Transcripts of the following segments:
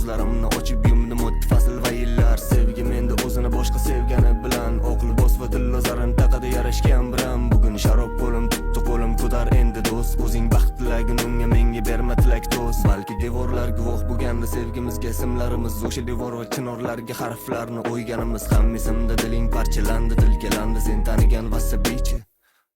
ko'zlarimni ochib yumdim o'tdi fasl va yillar. Sevgi menda o'zini boshqa sevgani bilan oqli bos va dillozarim taqada yarashgan biram. Bugun sharob qo'lim tutdi qo'lim ko'tar endi do'st. O'zing baxt tilagin unga menga berma tilak do'st. Balki devorlar guvoh bo'lganda sevgimizga ismlarimiz o'sha devor va chinorlarga harflarni o'yganimiz ham esimda. Diling parchalandi dilkalandi sen tanigan vasabichi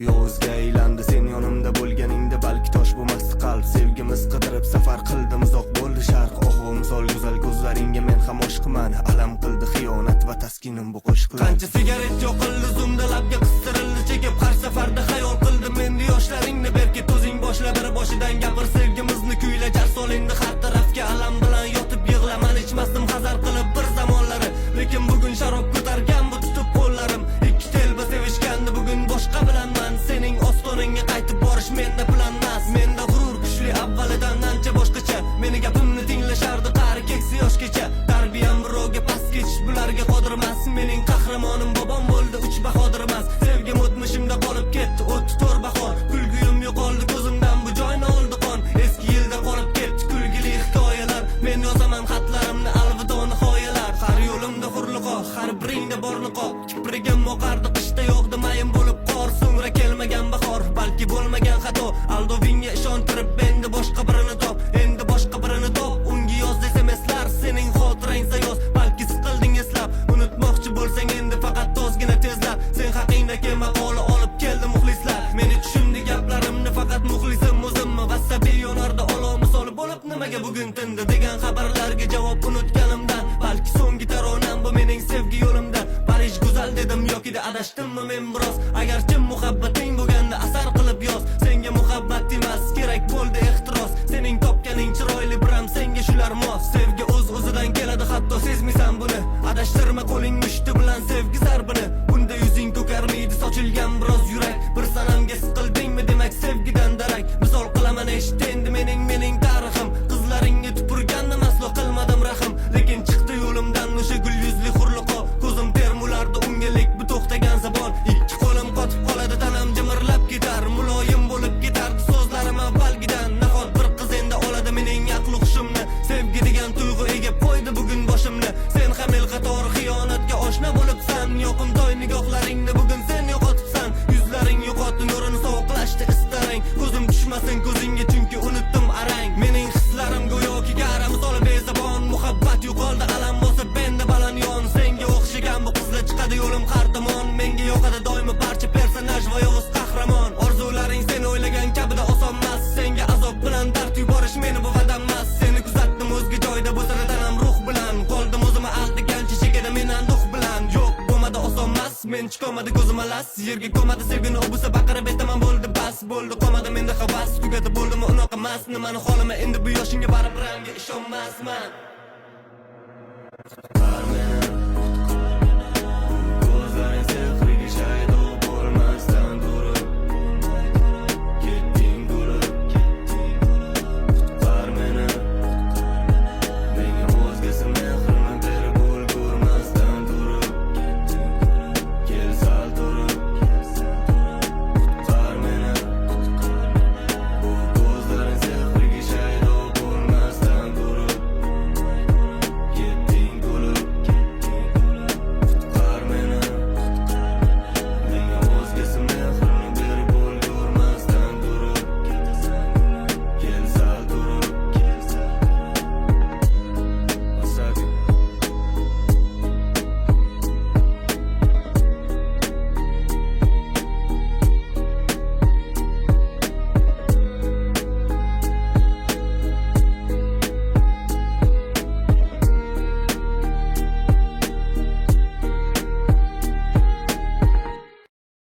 yozga aylandi. Sen yonimda bo'lganingda balki tosh bo'lmasdi qalb. Sevgimiz qidirib safar qildim uzoq bo'ldi sharq. Oho misol go'zal ko'zlaringga men ham oshiqman. Alam qildi xiyonat va taskinim bu qo'shiqlar. Qancha sigaret yoqildi zumda labga qistirildi chekib har safarda xayol qildim endi yoshlaringni berkit o'zing boshla bir boshidan gapir. Sevgimizni kuyla jar sol endi har tarafga alam bilan yotib yig'laman. Ichmasdim hazar qilib bir zamonlari, lekin bugun sharob ko'targan bu tutib qo'llarim. Ikki telba sevishgandi bugun boshqa bilanman. Sening ostoningga qaytib borish menda planmas. Menda g'urur kuchli avvalidan ancha boshqacha. Meni gapimni tinglashardi qari keksa yoshgacha. Tarbiyam birovga past ketish bularga qodir emas. Mening qahramonim bobom bo'ldi uch bahodir emas. Sevgim o'tmishimda qolib ketdi o'tdi to'r bahor. Kulguyim yo'qoldi ko'zimdan bu joyni oldi qon. Eski yilda qolib ketdi kulgili hikoyalar. Men yozaman xatlarimni alvido nihoyalar. Har yo'limda hurliqo har biringda bor niqob. Kiprigim oqardi qishda yog'di mayin bo'lib qor. So'ngra kelmagan bahor balki bo'lmagan xato. Aldovingga ishontirib endi boshqa birini top. Endi boshqa birini top. Unga yoz SMS'lar sening xotirang sayoz. Balki siqilding eslab unutmoqchi bo'lsang endi faqat ozgina tezlab. Sen haqingdagi maqola olib keldi muxlislar. Meni tushimdi gaplarimni faqat muxlisim o'zimmi. Vasabiy yonarda olov misoli bo'lib nimaga bugun tindi degan xabarlarga javob unutganimdan. Balki so'nggi taronam bu mening sevgi yo'limda. Parij go'zal dedim yoki-da adashdimmi men biroz. Agarchi muhabbating bo'lganda asar qilib yoz. Senga muhabbat emas kerak bo'ldi ehtiros. Sening topganing chiroyli biram senga shular mos. Sevgi o'z-o'zidan keladi hatto sezmaysan buni. Adashtirma qo'ling mushti bilan sevgi zarbini. Bunda yuzing ko'karmaydi sochilgan biroz yurak. Bir sanamga siqildingmi demak sevgidan darak. Misol qilaman eshit endi mening tarixim. Qizlaringga tupurgandim aslo qilmadim rahim. Lekin chiqdi yo'limdan o'sha gul yuzli hurliqo. Ko'zim termulardi ungalik bu to'xtagan zabon. Ikki qo'lim qotib qoladi tanam jimirlab ketar. Muloyim bo'lib ketardi so'zlarim avvalgidan. Nahot bir qiz endi oladi mening aql hushimni. Sevgi degan tuyg'u egib qo'ydi bugun boshimni. Sen ham el qatori xiyonatga oshna bo'libsan. Yoqimtoy nigohlaringni bugun sen yo'qotibsan. Yuzlaring yo'qotdi nurini sovuqlashdi istarang. Ko'zim tushmasin ko'zingga chunki unutdim arang. Mening hislarim go'yoki gara misol bezabon. Muhabbat yo'qoldi alam bosib endi baland yon. Senga o'xshagan bu qizlar chiqadi yo'lim har tomon. Menga yoqadi doimo barcha personaj va yovuz qahramon. Orzularing sen o'ylagan kabida osonmas. Senga azob bilan dard yuborish meni bu vadammas. Seni kuzatdim o'zga joyda bo'sara tanam ruh bilan. Qoldim o'zimni aldagancha chekada menan duh bilan. Yo'q bo'lmadi osonmas. Men chiqolmadi ko'zim alas. Yerga ko'madi sevgini obusa baqirib aytaman bo'ldi bas. Bo'ldi qolmadi menda havas. Tugadi bo'ldimi unaqa emas. Nimani xolama endi bu yoshingga baribir ishonmasman.